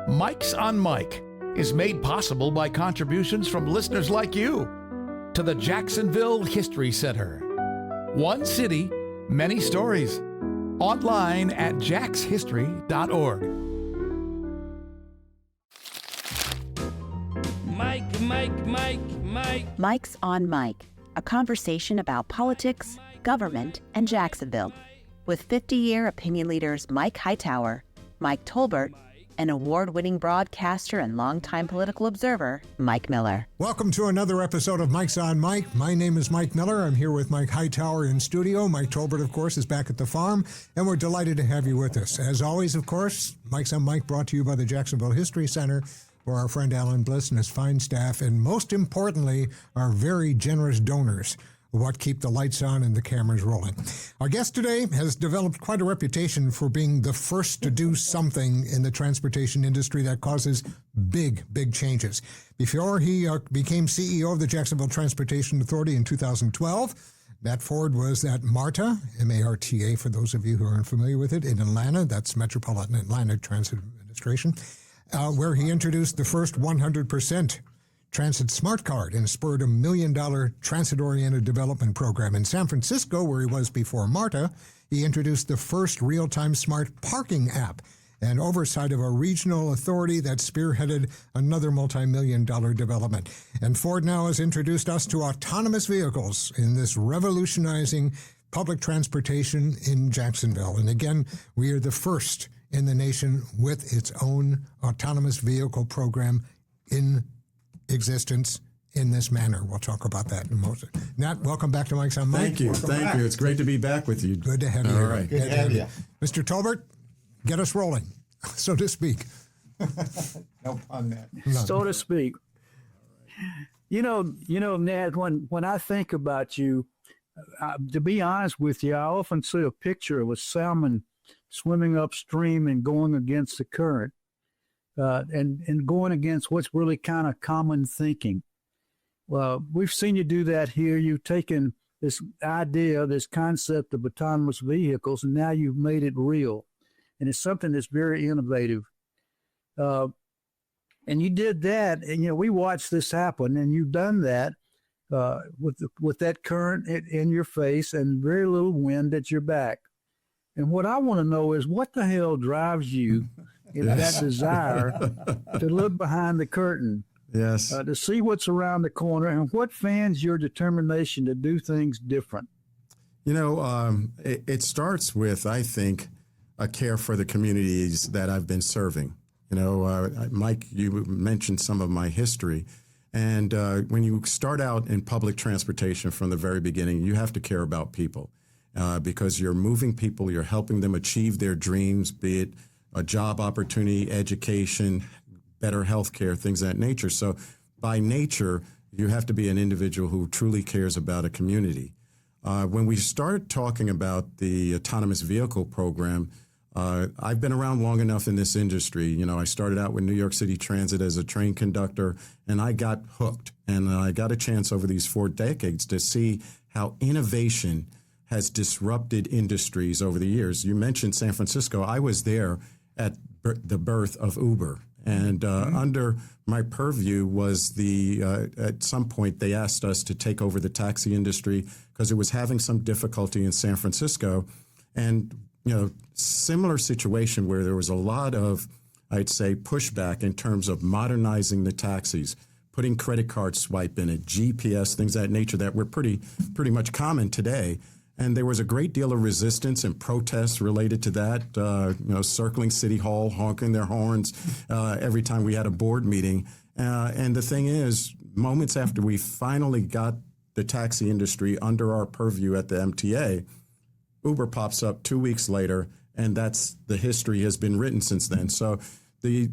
Mike's on Mike is made possible by contributions from listeners like you to the Jacksonville History Center. One city, many stories. Online at jackshistory.org. Mike's on Mike, a conversation about politics, government, and Jacksonville, with 50-year opinion leaders Mike Hightower, Mike Tolbert, and award-winning broadcaster and longtime political observer, Mike Miller. Welcome to another episode of Mike's on Mike. My name is Mike Miller. I'm here with Mike Hightower in studio. Mike Tolbert, of course, is back at the farm, and we're delighted to have you with us. As always, of course, Mike's on Mike brought to you by the Jacksonville History Center, for our friend Alan Bliss and his fine staff, and most importantly, our very generous donors, what keep the lights on and the cameras rolling. Our guest today has developed quite a reputation for being the first to do something in the transportation industry that causes big changes. Before he became CEO of the Jacksonville Transportation Authority in 2012, Nat Ford was at MARTA, M-A-R-T-A, for those of you who aren't familiar with it, in Atlanta. That's Metropolitan Atlanta Transit Administration. Where he introduced the first 100% transit smart card and spurred $1 million transit-oriented development program. In San Francisco, where he was before MARTA, he introduced the first real-time smart parking app and oversight of a regional authority that spearheaded another multi-million-dollar development. And Ford now has introduced us to autonomous vehicles in this revolutionizing public transportation in Jacksonville. And again, we are the first in the nation with its own autonomous vehicle program in existence in this manner. We'll talk about that in a moment. Nat, welcome back to Mike's on Mike. Thank you. Thank you. It's great to be back with you. Good to have you. All right. Good to have you. Mr. Tolbert, get us rolling, so to speak. No pun there. So to speak. You know, Nat, when I think about you, to be honest with you, I often see a picture of a salmon swimming upstream and going against the current, and going against what's really kind of common thinking. Well, we've seen you do that here. You've taken this idea, this concept of autonomous vehicles, and now you've made it real. And it's something that's very innovative. And you did that, and, we watched this happen, and you've done that with that current in your face and very little wind at your back. And what I want to know is what the hell drives you in that desire to look behind the curtain, to see what's around the corner, and what fans your determination to do things different? It starts with, I think, a care for the communities that I've been serving. Mike, you mentioned some of my history. And when you start out in public transportation from the very beginning, you have to care about people. Because you're moving people, you're helping them achieve their dreams, be it a job opportunity, education, better health care, things of that nature. So by nature, you have to be an individual who truly cares about a community. When we started talking about the autonomous vehicle program, I've been around long enough in this industry. I started out with New York City Transit as a train conductor, and I got hooked. And I got a chance over these 4 decades to see how innovation has disrupted industries over the years. You mentioned San Francisco. I was there at the birth of Uber. And under my purview was at some point they asked us to take over the taxi industry because it was having some difficulty in San Francisco. And, similar situation where there was a lot of, I'd say, pushback in terms of modernizing the taxis, putting credit card swipe in it, GPS, things of that nature that were pretty much common today. And there was a great deal of resistance and protests related to that, circling City Hall, honking their horns every time we had a board meeting. And the thing is, moments after we finally got the taxi industry under our purview at the MTA, Uber pops up 2 weeks later, and the history has been written since then. So the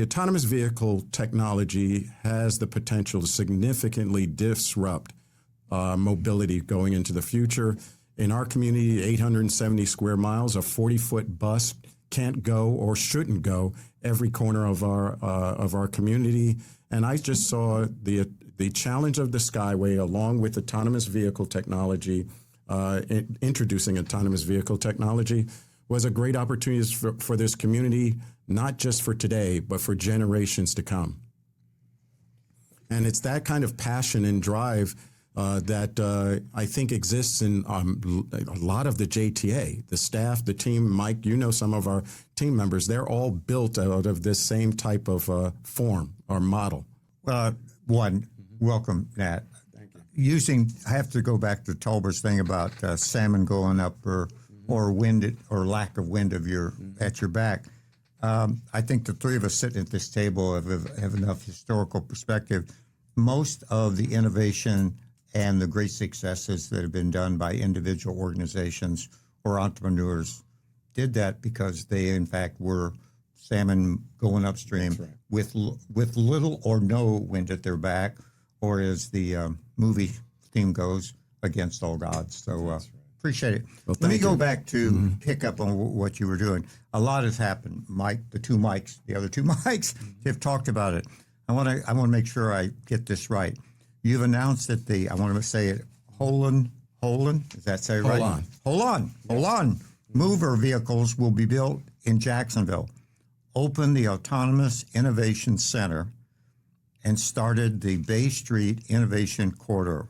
autonomous vehicle technology has the potential to significantly disrupt mobility going into the future. In our community, 870 square miles, a 40-foot bus can't go or shouldn't go every corner of our community. And I just saw the challenge of the Skyway, along with autonomous vehicle technology, introducing autonomous vehicle technology, was a great opportunity for this community, not just for today, but for generations to come. And it's that kind of passion and drive that I think exists in a lot of the JTA, the staff, the team. Mike, you know some of our team members. They're all built out of this same type of form or model. Welcome, Nat. Thank you. I have to go back to Tolbert's thing about salmon going up or wind or lack of wind at your back. I think the three of us sitting at this table have enough historical perspective. Most of the innovation and the great successes that have been done by individual organizations or entrepreneurs did that because they, in fact, were salmon going upstream with little or no wind at their back, or as the movie theme goes, against all odds. So appreciate it. Well, Let me go you. back to pick up on what you were doing. A lot has happened. Mike, the other two Mikes have talked about it. I want to make sure I get this right. You've announced that I want to say it, Holon, does that say right? Holon mover vehicles will be built in Jacksonville. Opened the Autonomous Innovation Center and started the Bay Street Innovation Corridor.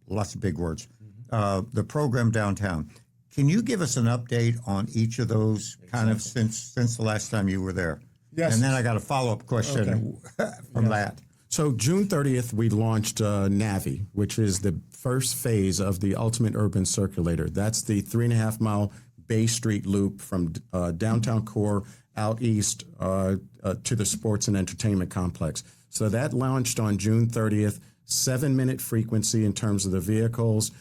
Lots of big words. The program downtown. Can you give us an update on each of those kind of since the last time you were there? Yes. And then I got a follow-up question from that. So June 30th, we launched NAVI, which is the first phase of the Ultimate Urban Circulator. That's the 3.5-mile Bay Street loop from downtown core out east to the sports and entertainment complex. So that launched on June 30th, 7-minute frequency in terms of the vehicles.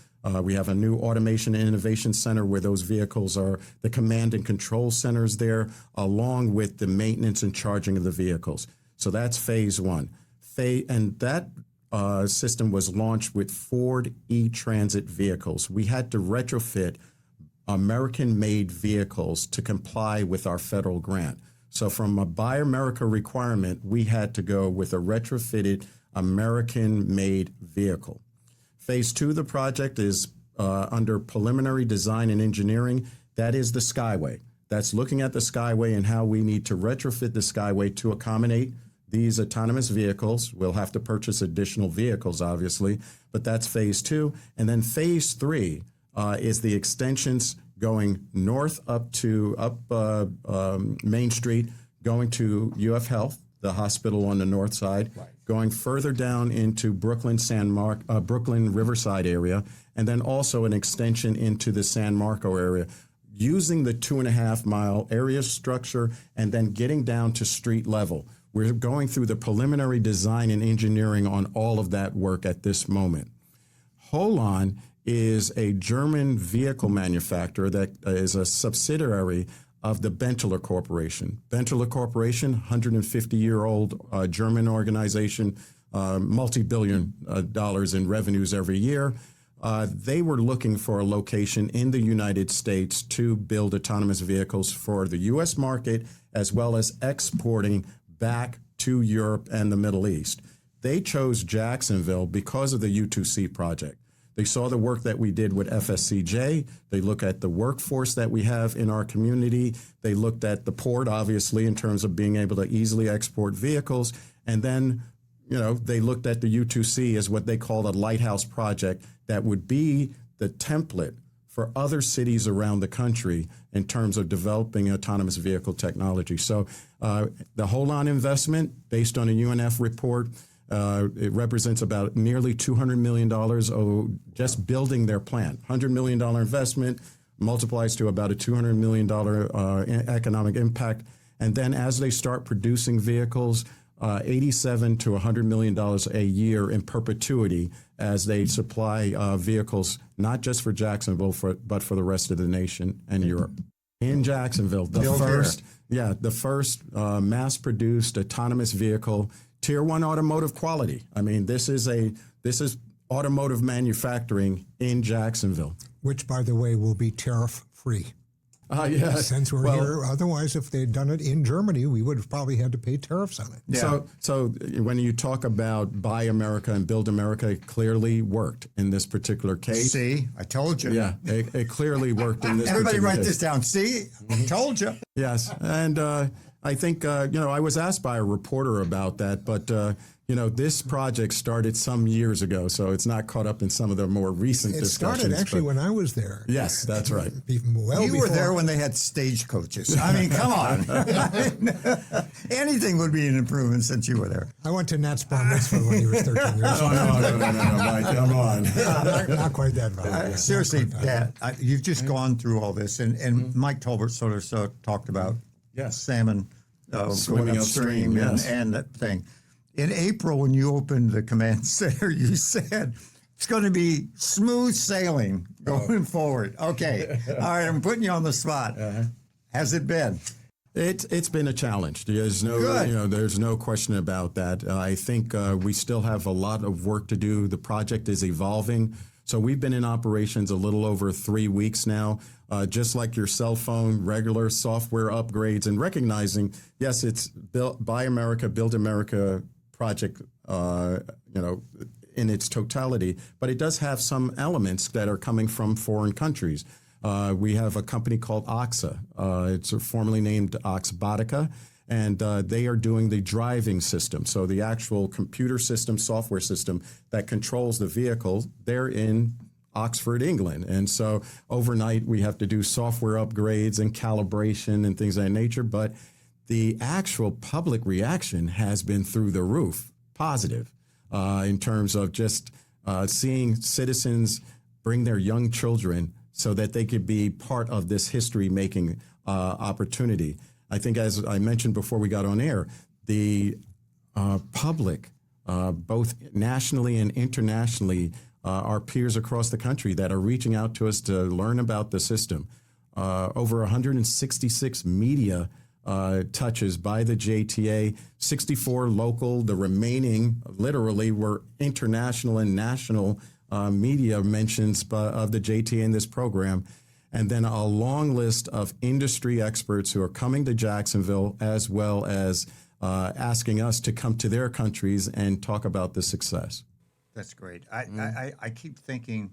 We have a new automation and innovation center where those vehicles are the command and control centers there, along with the maintenance and charging of the vehicles. So that's phase one. And that system was launched with Ford E-Transit vehicles. We had to retrofit American-made vehicles to comply with our federal grant. So from a Buy America requirement, we had to go with a retrofitted American-made vehicle. Phase two of the project is under preliminary design and engineering. That is the Skyway. That's looking at the Skyway and how we need to retrofit the Skyway to accommodate these autonomous vehicles. We'll have to purchase additional vehicles, obviously, but that's phase two. And then phase three is the extensions going north up Main Street, going to UF Health, the hospital on the north side, going further down into Brooklyn Riverside area, and then also an extension into the San Marco area, using the 2.5-mile area structure and then getting down to street level. We're going through the preliminary design and engineering on all of that work at this moment. Holon is a German vehicle manufacturer that is a subsidiary of the Benteler Corporation. Benteler Corporation, 150-year-old German organization, multi-billion dollars in revenues every year. They were looking for a location in the United States to build autonomous vehicles for the U.S. market, as well as exporting back to Europe and the Middle East. They chose Jacksonville because of the U2C project. They saw the work that we did with FSCJ. They look at the workforce that we have in our community. They looked at the port, obviously, in terms of being able to easily export vehicles. And then, they looked at the U2C as what they called a lighthouse project that would be the template for other cities around the country in terms of developing autonomous vehicle technology. So the Holon investment, based on a UNF report, it represents about nearly $200 million just building their plant. $100 million investment multiplies to about a $200 million economic impact. And then as they start producing vehicles, $87 to $100 million a year in perpetuity as they supply vehicles, not just for Jacksonville, but for the rest of the nation and Europe. In Jacksonville, the first mass-produced autonomous vehicle, Tier 1 automotive quality. I mean, this is automotive manufacturing in Jacksonville. Which, by the way, will be tariff-free. Yes. Since we're here, otherwise, if they'd done it in Germany, we would have probably had to pay tariffs on it. Yeah. So when you talk about Buy America and Build America, it clearly worked in this particular case. See, I told you. Yeah, it clearly worked in this Everybody particular write case. this down. See, I told you. Yes, and I think, I was asked by a reporter about that, but, this project started some years ago, so it's not caught up in some of the more recent It discussions. started actually but- when I was there. Yes, that's right. You were Before. there when they had stagecoaches. I mean, come on. Anything would be an improvement since you were there. I went to Nat's bar mitzvah when he was 13 years old. No, Mike, come on. Not quite that bad. Seriously, Dad, you've just gone through all this, and Mike Tolbert sort of talked about Yes. salmon Swimming going upstream, yes. and that thing. In April, when you opened the command center, you said it's going to be smooth sailing going forward. Okay, all right, I'm putting you on the spot. Has it been? It's been a challenge. There's no, Good. there's no question about that. I think we still have a lot of work to do. The project is evolving. So we've been in operations a little over 3 weeks now. Just like your cell phone, regular software upgrades, and recognizing, yes, it's Buy America, Build America project, in its totality, but it does have some elements that are coming from foreign countries. We have a company called Oxa. It's formerly named Oxbotica, and they are doing the driving system. So the actual computer system, software system that controls the vehicle, they're in Oxford, England. And so overnight we have to do software upgrades and calibration and things of that nature. But the actual public reaction has been through the roof, positive, in terms of just seeing citizens bring their young children so that they could be part of this history-making opportunity. I think, as I mentioned before we got on air, the public, both nationally and internationally, our peers across the country that are reaching out to us to learn about the system. Over 166 media touches by the JTA, 64 local, the remaining literally were international and national media mentions of the JTA in this program. And then a long list of industry experts who are coming to Jacksonville, as well as asking us to come to their countries and talk about the success. That's great. I keep thinking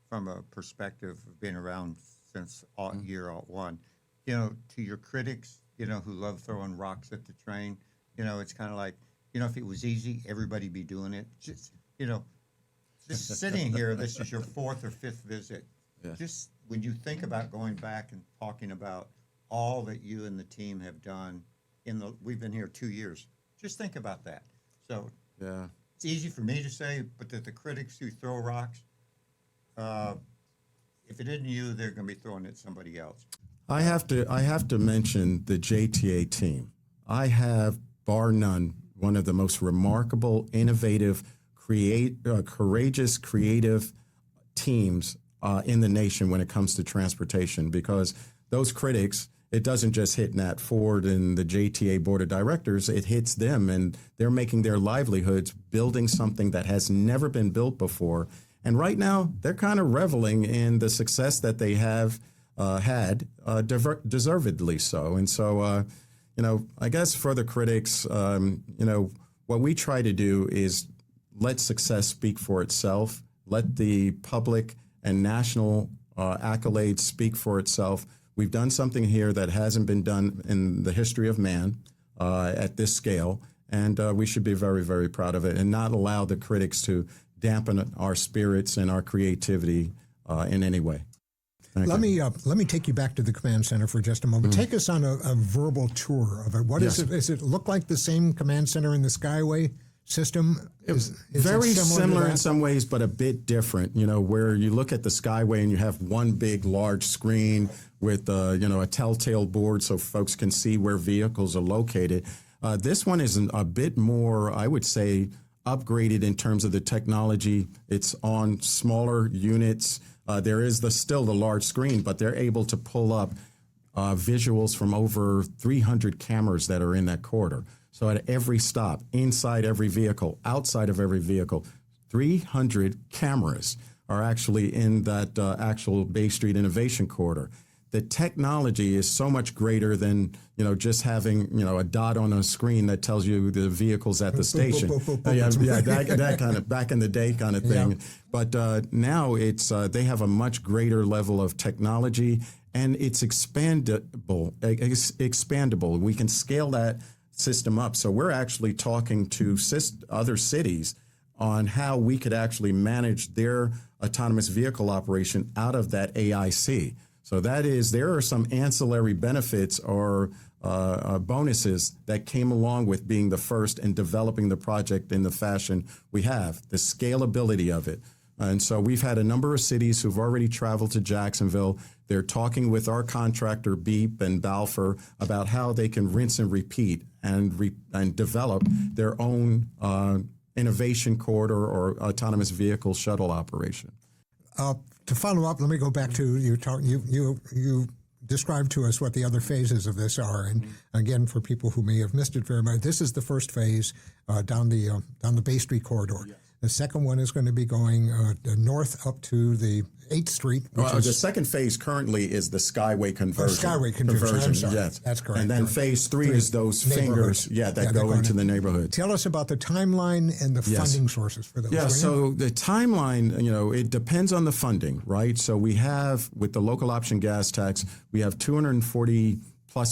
from a perspective of being around since year one, to your critics, who love throwing rocks at the train, it's kind of like, if it was easy, everybody'd be doing it. Just sitting here, this is your 4th or 5th visit. Yes. Just when you think about going back and talking about all that you and the team have done we've been here 2 years. Just think about that. So Yeah. it's easy for me to say, but that the critics who throw rocks, if it isn't you, they're going to be throwing it at somebody else. I have to mention the JTA team. I have, bar none, one of the most remarkable, innovative, courageous, creative teams in the nation when it comes to transportation, because those critics, it doesn't just hit Nat Ford and the JTA board of directors, it hits them, and they're making their livelihoods building something that has never been built before. And right now, they're kind of reveling in the success that they have had, deservedly so. And so, I guess for the critics, what we try to do is let success speak for itself, let the public and national accolades speak for itself. We've done something here that hasn't been done in the history of man at this scale, and we should be very, very proud of it and not allow the critics to dampen our spirits and our creativity in any way. Let me take you back to the command center for just a moment. Take us on a verbal tour of it. What is it? Does it look like the same command center in the Skyway system? Is very it similar to in some ways, but a bit different. Where you look at the Skyway and you have one big, large screen with a telltale board so folks can see where vehicles are located. This one is a bit more, I would say, upgraded in terms of the technology. It's on smaller units. There is still the large screen, but they're able to pull up visuals from over 300 cameras that are in that corridor. So at every stop, inside every vehicle, outside of every vehicle, 300 cameras are actually in that actual Bay Street Innovation Corridor. the technology is so much greater than, just having, a dot on a screen that tells you the vehicle's at the station. That kind of back in the day kind of thing. Yeah. But now they have a much greater level of technology, and it's expandable. We can scale that system up. So we're actually talking to other cities on how we could actually manage their autonomous vehicle operation out of that AIC. So there are some ancillary benefits or bonuses that came along with being the first and developing the project in the fashion we have, the scalability of it. And so we've had a number of cities who've already traveled to Jacksonville. They're talking with our contractor, Beep and Balfour, about how they can rinse and repeat and develop their own innovation corridor or autonomous vehicle shuttle operation. To follow up, let me go back to you described to us what the other phases of this are, and again, for people who may have missed it very much, this is the first phase down the Bay Street corridor. Yes. The second one is going to be going north up to the 8th Street. The second phase currently is the Skyway conversion. Skyway conversion. I'm sorry. Yes, that's correct. And then phase 3 is those fingers, that go into the neighborhood. Tell us about the timeline and the funding sources for those. Yeah, so the timeline, it depends on the funding, right? So we have, with the local option gas tax, we have $240+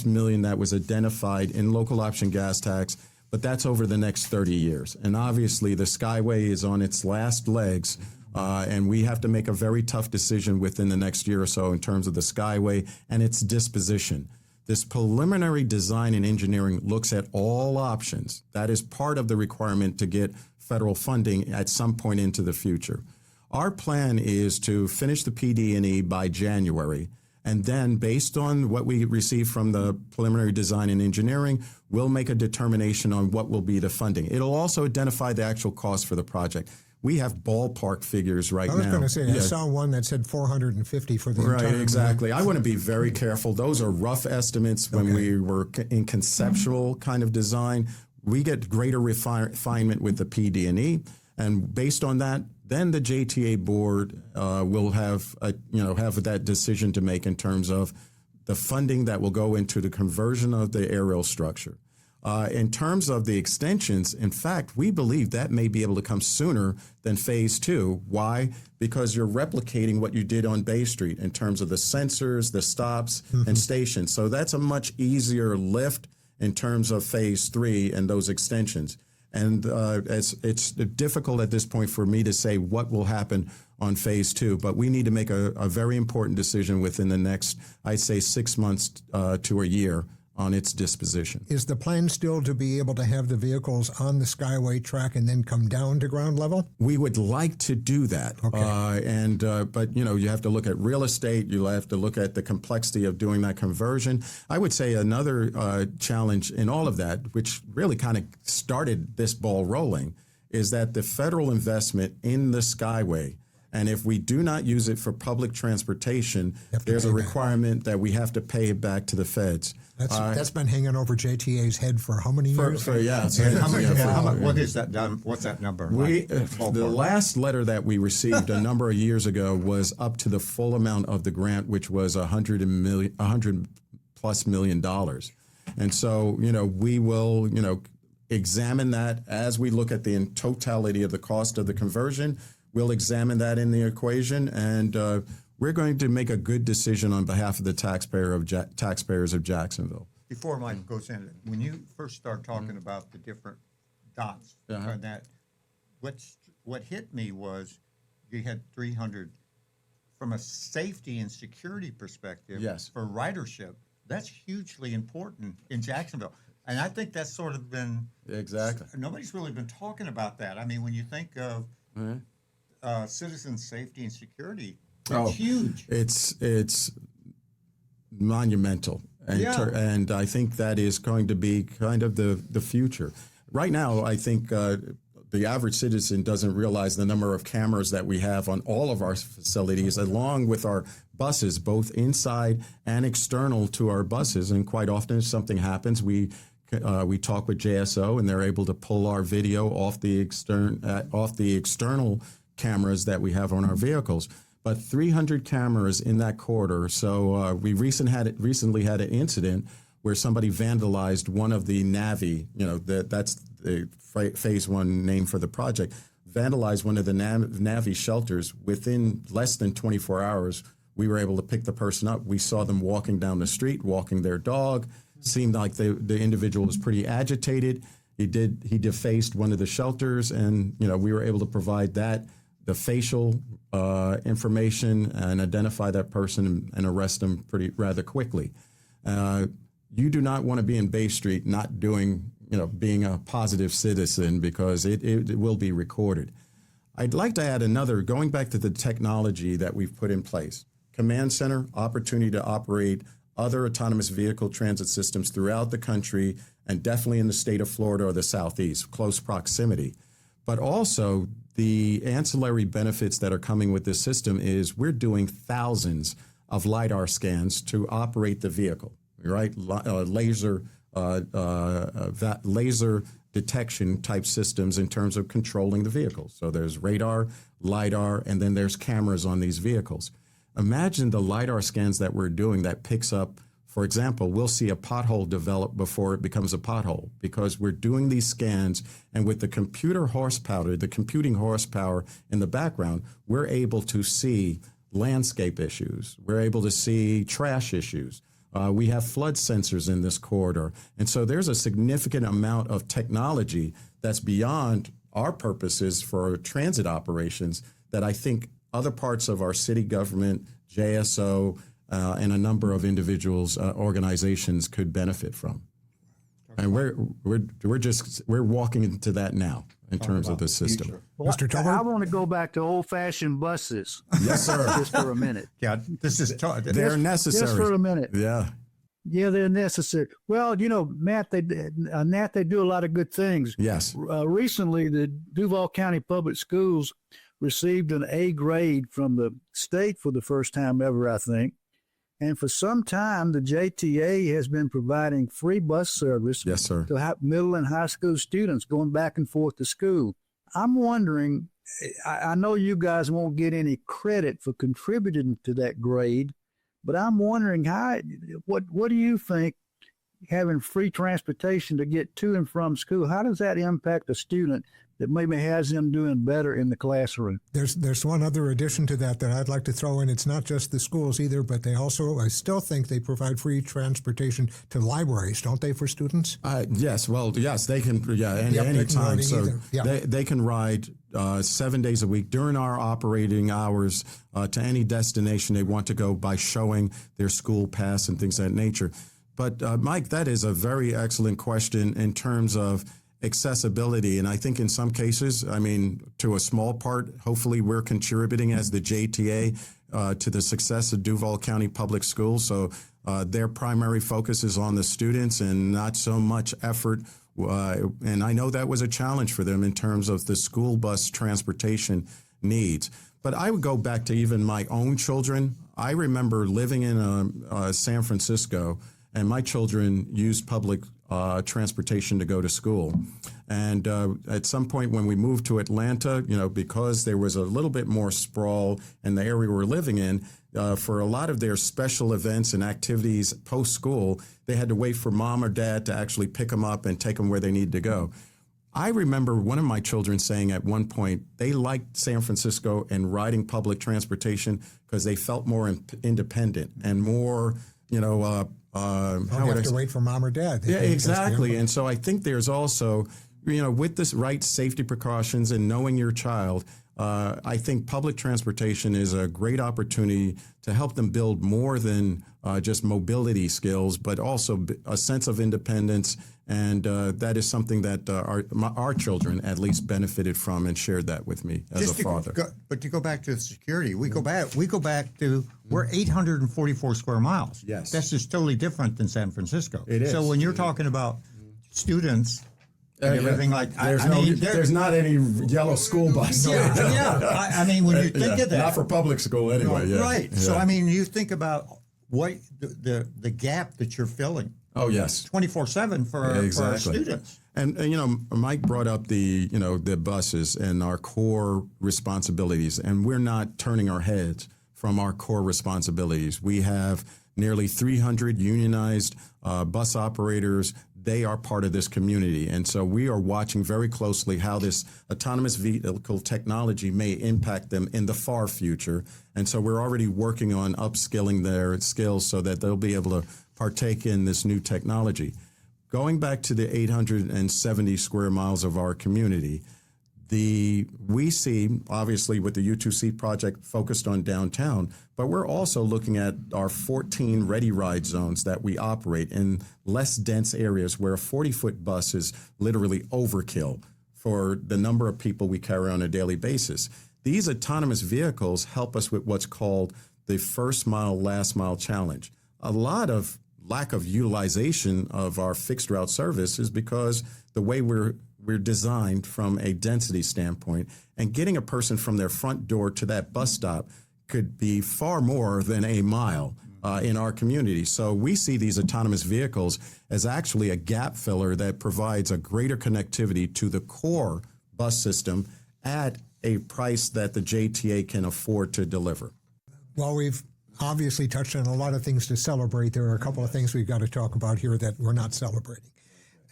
million that was identified in local option gas tax, but that's over the next 30 years. And obviously the Skyway is on its last legs, and we have to make a very tough decision within the next year or so in terms of the Skyway and its disposition. This preliminary design and engineering looks at all options. That is part of the requirement to get federal funding at some point into the future. Our plan is to finish the PD&E by January, and then based on what we receive from the preliminary design and engineering, we'll make a determination on what will be the funding. It'll also identify the actual cost for the project. We have ballpark figures right now. I was going to say, I saw one that said 450 for the entire. Right, exactly. I want to be very careful. Those are rough estimates when we were in conceptual kind of design. We get greater refinement with the PD&E, and based on that, then the JTA board will have that decision to make in terms of the funding that will go into the conversion of the aerial structure. In terms of the extensions, in fact, we believe that may be able to come sooner than phase 2. Why? Because you're replicating what you did on Bay Street in terms of the sensors, the stops, and stations. So that's a much easier lift in terms of phase 3 and those extensions. And it's difficult at this point for me to say what will happen on phase 2, but we need to make a very important decision within the next, I'd say, 6 months to a year on its disposition. Is the plan still to be able to have the vehicles on the Skyway track and then come down to ground level? We would like to do that. Okay. But you have to look at real estate. You have to look at the complexity of doing that conversion. I would say another challenge in all of that, which really kind of started this ball rolling, is that the federal investment in the Skyway, and if we do not use it for public transportation, there's a requirement that we have to pay it back to the feds. That's been hanging over JTA's head for how many years? What is that? What's that number? The last letter that we received a number of years ago was up to the full amount of the grant, which was $100+ million. And so, we will, examine that as we look at the totality of the cost of the conversion. We'll examine that in the equation, and we're going to make a good decision on behalf of the taxpayers of Jacksonville. Before Mike goes in, when you first start talking about the different dots, that what hit me was you had 300 from a safety and security perspective. Yes. For ridership. That's hugely important in Jacksonville. And I think that's sort of been nobody's really been talking about that. I mean, when you think of citizen safety and security, it's huge. It's monumental, and I think that is going to be kind of the future. Right now, I think the average citizen doesn't realize the number of cameras that we have on all of our facilities, along with our buses, both inside and external to our buses. And quite often, if something happens, we talk with JSO, and they're able to pull our video off the external cameras that we have on our vehicles. but 300 cameras in that corridor. So we recently had an incident where somebody vandalized one of the Navi, that's the phase one name for the project, vandalized one of the Navi shelters. Within less than 24 hours, we were able to pick the person up. We saw them walking down the street, walking their dog. Seemed like the individual was pretty agitated. He defaced one of the shelters, and we were able to provide the facial information and identify that person and arrest them rather quickly. You do not want to be in Bay Street not doing, being a positive citizen, because it will be recorded. I'd like to add going back to the technology that we've put in place. Command center, opportunity to operate other autonomous vehicle transit systems throughout the country, and definitely in the state of Florida or the Southeast, close proximity. But also the ancillary benefits that are coming with this system is we're doing thousands of LiDAR scans to operate the vehicle, right? Laser detection type systems in terms of controlling the vehicle. So there's radar, LiDAR, and then there's cameras on these vehicles. Imagine the LiDAR scans that we're doing that picks up, for example, we'll see a pothole develop before it becomes a pothole, because we're doing these scans, and with the computing horsepower in the background, we're able to see landscape issues. We're able to see trash issues. We have flood sensors in this corridor. And so there's a significant amount of technology that's beyond our purposes for transit operations that I think other parts of our city government, JSO, and a number of individuals, organizations could benefit from. And we're walking into that now in terms of the system. Well, Mr. Tolbert? I want to go back to old-fashioned buses. Yes, sir. Just for a minute. Yeah, They're necessary. Just for a minute. Yeah. Yeah, they're necessary. Well, Nat, they do a lot of good things. Yes. Recently, the Duval County Public Schools received an A grade from the state for the first time ever, I think. And for some time, the JTA has been providing free bus service Yes, sir. to middle and high school students going back and forth to school. I'm wondering, I know you guys won't get any credit for contributing to that grade, but I'm wondering what do you think having free transportation to get to and from school, how does that impact a student that maybe has them doing better in the classroom? There's one other addition to that I'd like to throw in. It's not just the schools either, but they also, I still think they provide free transportation to libraries, don't they, for students? Yes. Well, yes, they can. Yeah, any time. So they can ride 7 days a week during our operating hours to any destination they want to go by showing their school pass and things of that nature. But Mike, that is a very excellent question in terms of accessibility. And I think in some cases, to a small part, hopefully we're contributing as the JTA to the success of Duval County Public Schools. So their primary focus is on the students and not so much effort. And I know that was a challenge for them in terms of the school bus transportation needs. But I would go back to even my own children. I remember living in San Francisco, and my children used public transportation to go to school. And at some point when we moved to Atlanta, because there was a little bit more sprawl in the area we're living in, for a lot of their special events and activities post-school, they had to wait for mom or dad to actually pick them up and take them where they needed to go. I remember one of my children saying at one point they liked San Francisco and riding public transportation because they felt more independent and more, Don't have to wait for mom or dad. Yeah, exactly. And so I think there's also, with this right safety precautions and knowing your child, I think public transportation is a great opportunity to help them build more than just mobility skills, but also a sense of independence. And that is something that our children at least benefited from and shared that with me as a father. But to go back to the security, we go back to, we're 844 square miles. Yes. That's just totally different than San Francisco. It is. So when you're talking about students and everything like there's not any yellow school bus. When you think of that. Not for public school anyway. No, yeah. Right. Yeah. So, you think about what the gap that you're filling. Oh, yes. 24/7 for our students. And Mike brought up the buses and our core responsibilities, and we're not turning our heads from our core responsibilities. We have nearly 300 unionized bus operators. They are part of this community. And so we are watching very closely how this autonomous vehicle technology may impact them in the far future. And so we're already working on upskilling their skills so that they'll be able to partake in this new technology. Going back to the 870 square miles of our community, we see, obviously, with the U2C project focused on downtown, but we're also looking at our 14 ready ride zones that we operate in less dense areas where a 40-foot bus is literally overkill for the number of people we carry on a daily basis. These autonomous vehicles help us with what's called the first mile, last mile challenge. A lot of lack of utilization of our fixed route service is because the way we're designed from a density standpoint, and getting a person from their front door to that bus stop could be far more than a mile in our community. So we see these autonomous vehicles as actually a gap filler that provides a greater connectivity to the core bus system at a price that the JTA can afford to deliver. Well, we've obviously touched on a lot of things to celebrate. There are a couple of things we've got to talk about here that we're not celebrating.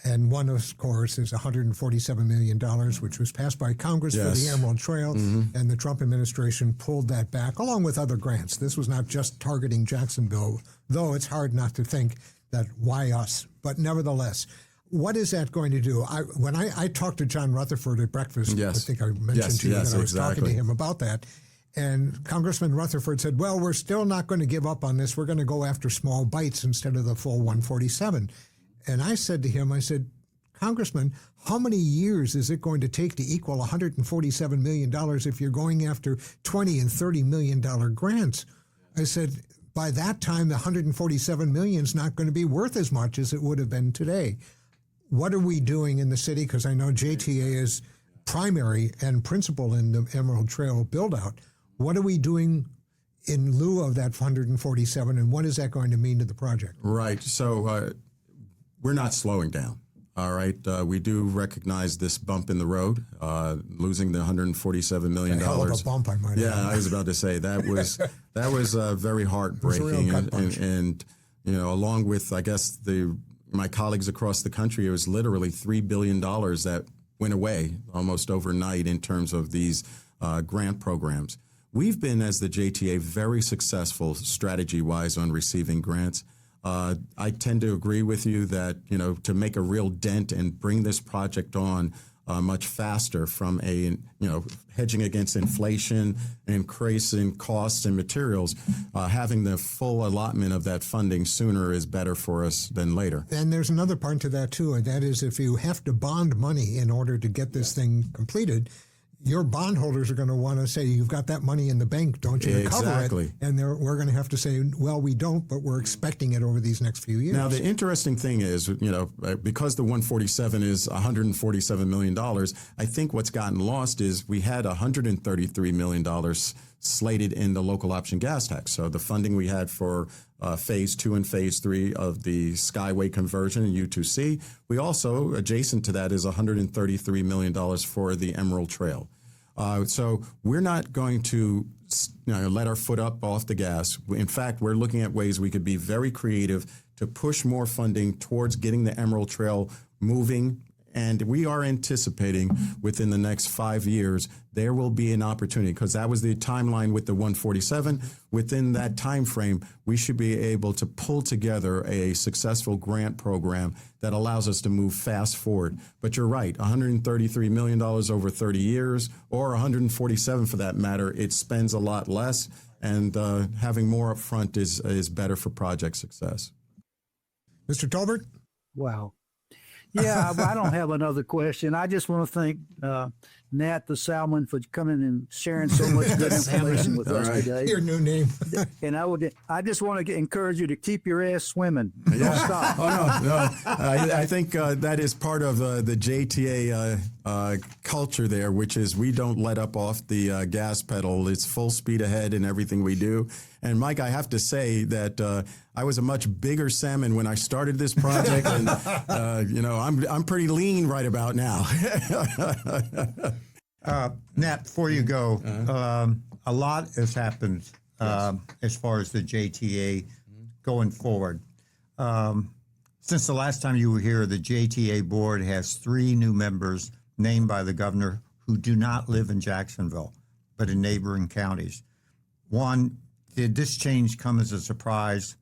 And one, of course, is $147 million, which was passed by Congress for the Emerald Trail, and the Trump administration pulled that back, along with other grants. This was not just targeting Jacksonville, though it's hard not to think that why us? But nevertheless, what is that going to do? When I talked to John Rutherford at breakfast, I think I mentioned to you that I was talking to him about that, and Congressman Rutherford said, well, we're still not going to give up on this. We're going to go after small bites instead of the full 147. And I said to him, I said, Congressman, how many years is it going to take to equal $147 million if you're going after $20 and $30 million grants? I said, by that time, the $147 million is not going to be worth as much as it would have been today. What are we doing in the city? Because I know JTA is primary and principal in the Emerald Trail build-out. What are we doing in lieu of that 147, and what is that going to mean to the project? Right. So we're not slowing down. All right. We do recognize this bump in the road, losing the $147 million. A hell of a bump, I might add. Yeah, I was about to say that was very heartbreaking, and you know, along with I guess my colleagues across the country, it was literally $3 billion that went away almost overnight in terms of these grant programs. We've been, as the JTA, very successful strategy-wise on receiving grants. I tend to agree with you that, you know, to make a real dent and bring this project on much faster from a, you know, hedging against inflation, increase in costs and materials, having the full allotment of that funding sooner is better for us than later. And there's another part to that, too, and that is if you have to bond money in order to get this thing completed, your bondholders are going to want to say, you've got that money in the bank, don't you, to cover it? And we're going to have to say, well, we don't, but we're expecting it over these next few years. Now, the interesting thing is, you know, because the 147 is $147 million, I think what's gotten lost is we had $133 million slated in the local option gas tax. So the funding we had for phase 2 and phase 3 of the Skyway conversion in U2C, we also, adjacent to that, is $133 million for the Emerald Trail. So we're not going to let our foot up off the gas. In fact, we're looking at ways we could be very creative to push more funding towards getting the Emerald Trail moving. And we are anticipating within the next 5 years, there will be an opportunity, because that was the timeline with the 147. Within that time frame, we should be able to pull together a successful grant program that allows us to move fast forward. But you're right, $133 million over 30 years, or 147 for that matter, it spends a lot less, and having more up front is better for project success. Mr. Tolbert? Wow. Yeah, I don't have another question. I just want to thank Nat the Salmon for coming and sharing so much good information with us today. Your new name. And I just want to encourage you to keep your ass swimming. Don't stop. Oh, no. I think that is part of the JTA culture there, which is we don't let up off the gas pedal. It's full speed ahead in everything we do. And Mike, I have to say that I was a much bigger salmon when I started this project, and you know, I'm pretty lean right about now. Nat, before you go, a lot has happened as far as the JTA going forward. Since the last time you were here, the JTA board has 3 new members named by the governor who do not live in Jacksonville, but in neighboring counties. One, did this change come as a surprise?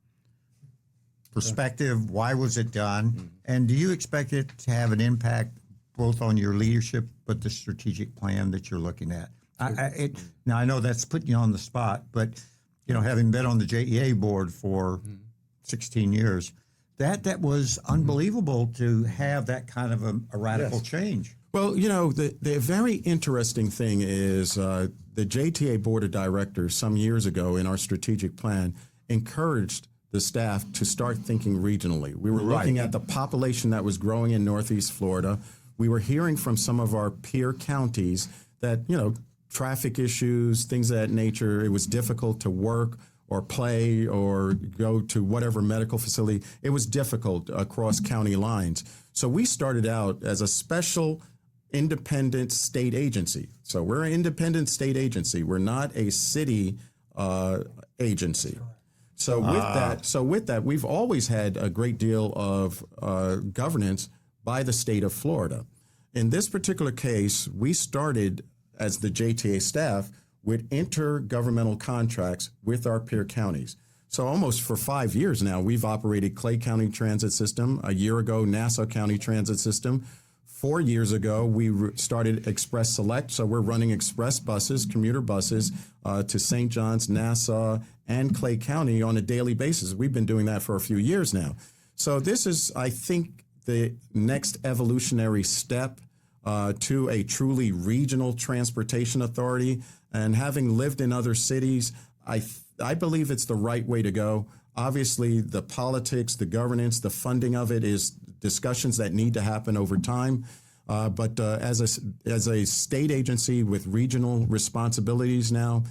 Perspective, why was it done? And do you expect it to have an impact both on your leadership, but the strategic plan that you're looking at? Now, I know that's putting you on the spot, but, having been on the JEA board for 16 years, that was unbelievable to have that kind of a radical change. Well, the very interesting thing is the JTA Board of Directors some years ago in our strategic plan encouraged the staff to start thinking regionally. We were looking at the population that was growing in Northeast Florida. We were hearing from some of our peer counties that, traffic issues, things of that nature, it was difficult to work or play or go to whatever medical facility. It was difficult across county lines. So we started out as a special independent state agency. So we're an independent state agency. We're not a city agency. So with that, we've always had a great deal of governance by the state of Florida. In this particular case, we started as the JTA staff with intergovernmental contracts with our peer counties. So almost for 5 years now, we've operated Clay County Transit System. A year ago, Nassau County Transit System. 4 years ago, we started Express Select. So we're running express buses, commuter buses to St. John's, Nassau, and Clay County on a daily basis. We've been doing that for a few years now. So this is, I think, the next evolutionary step to a truly regional transportation authority. And having lived in other cities, I believe it's the right way to go. Obviously, the politics, the governance, the funding of it is discussions that need to happen over time. But as a state agency with regional responsibilities now,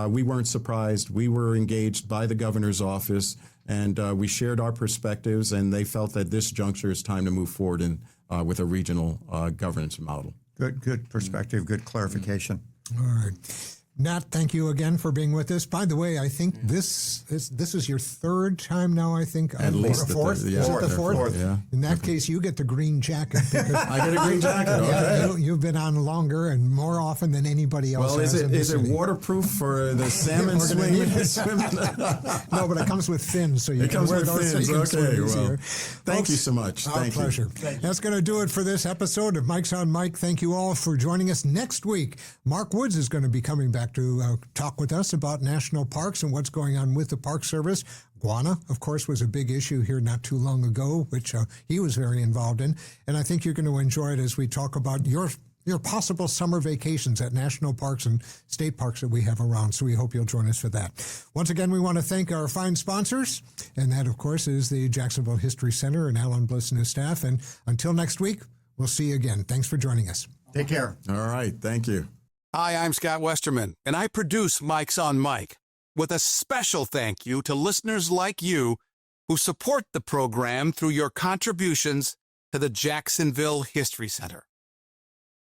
we weren't surprised. We were engaged by the governor's office, and we shared our perspectives, and they felt that this juncture is time to move forward with a regional governance model. Good perspective, good clarification. All right. Nat, thank you again for being with us. By the way, I think this is your 3rd time now, I think. At least the fourth. Yeah. Is it the fourth? Yeah. In that case, you get the green jacket. I get a green jacket. Okay. Yeah, you've been on longer and more often than anybody else. Well, is it waterproof for the salmon swimming? No, but it comes with fins, so you it can comes wear with those. fins. So you can Okay, swim well, easier. thank you so much. Our pleasure. That's going to do it for this episode of Mike's on Mike. Thank you all for joining us. Next week, Mark Woods is going to be coming back to talk with us about national parks and what's going on with the Park Service. Guana, of course, was a big issue here not too long ago, which he was very involved in. And I think you're going to enjoy it as we talk about your possible summer vacations at national parks and state parks that we have around. So we hope you'll join us for that. Once again, we want to thank our fine sponsors. And that, of course, is the Jacksonville History Center and Alan Bliss and his staff. And until next week, we'll see you again. Thanks for joining us. Take care. All right. Thank you. Hi, I'm Scott Westerman, and I produce Mike's on Mike, with a special thank you to listeners like you who support the program through your contributions to the Jacksonville History Center.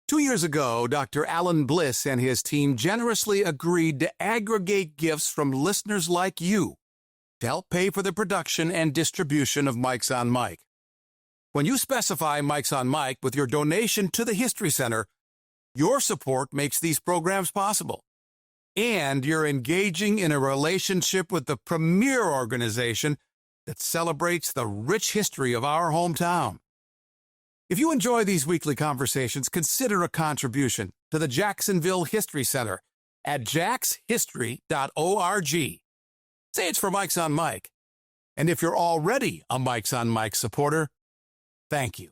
2 years ago, Dr. Alan Bliss and his team generously agreed to aggregate gifts from listeners like you to help pay for the production and distribution of Mike's on Mike. When you specify Mike's on Mike with your donation to the History Center, your support makes these programs possible, and you're engaging in a relationship with the premier organization that celebrates the rich history of our hometown. If you enjoy these weekly conversations, consider a contribution to the Jacksonville History Center at jackshistory.org. Say it's for Mike's on Mike. And if you're already a Mike's on Mike supporter, thank you.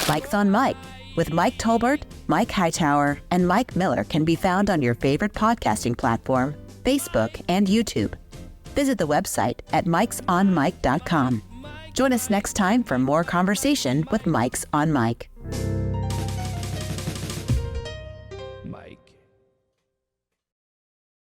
Mike's on Mike with Mike Tolbert, Mike Hightower, and Mike Miller can be found on your favorite podcasting platform, Facebook, and YouTube. Visit the website at mikesonmike.com. Join us next time for more conversation with Mike's on Mike.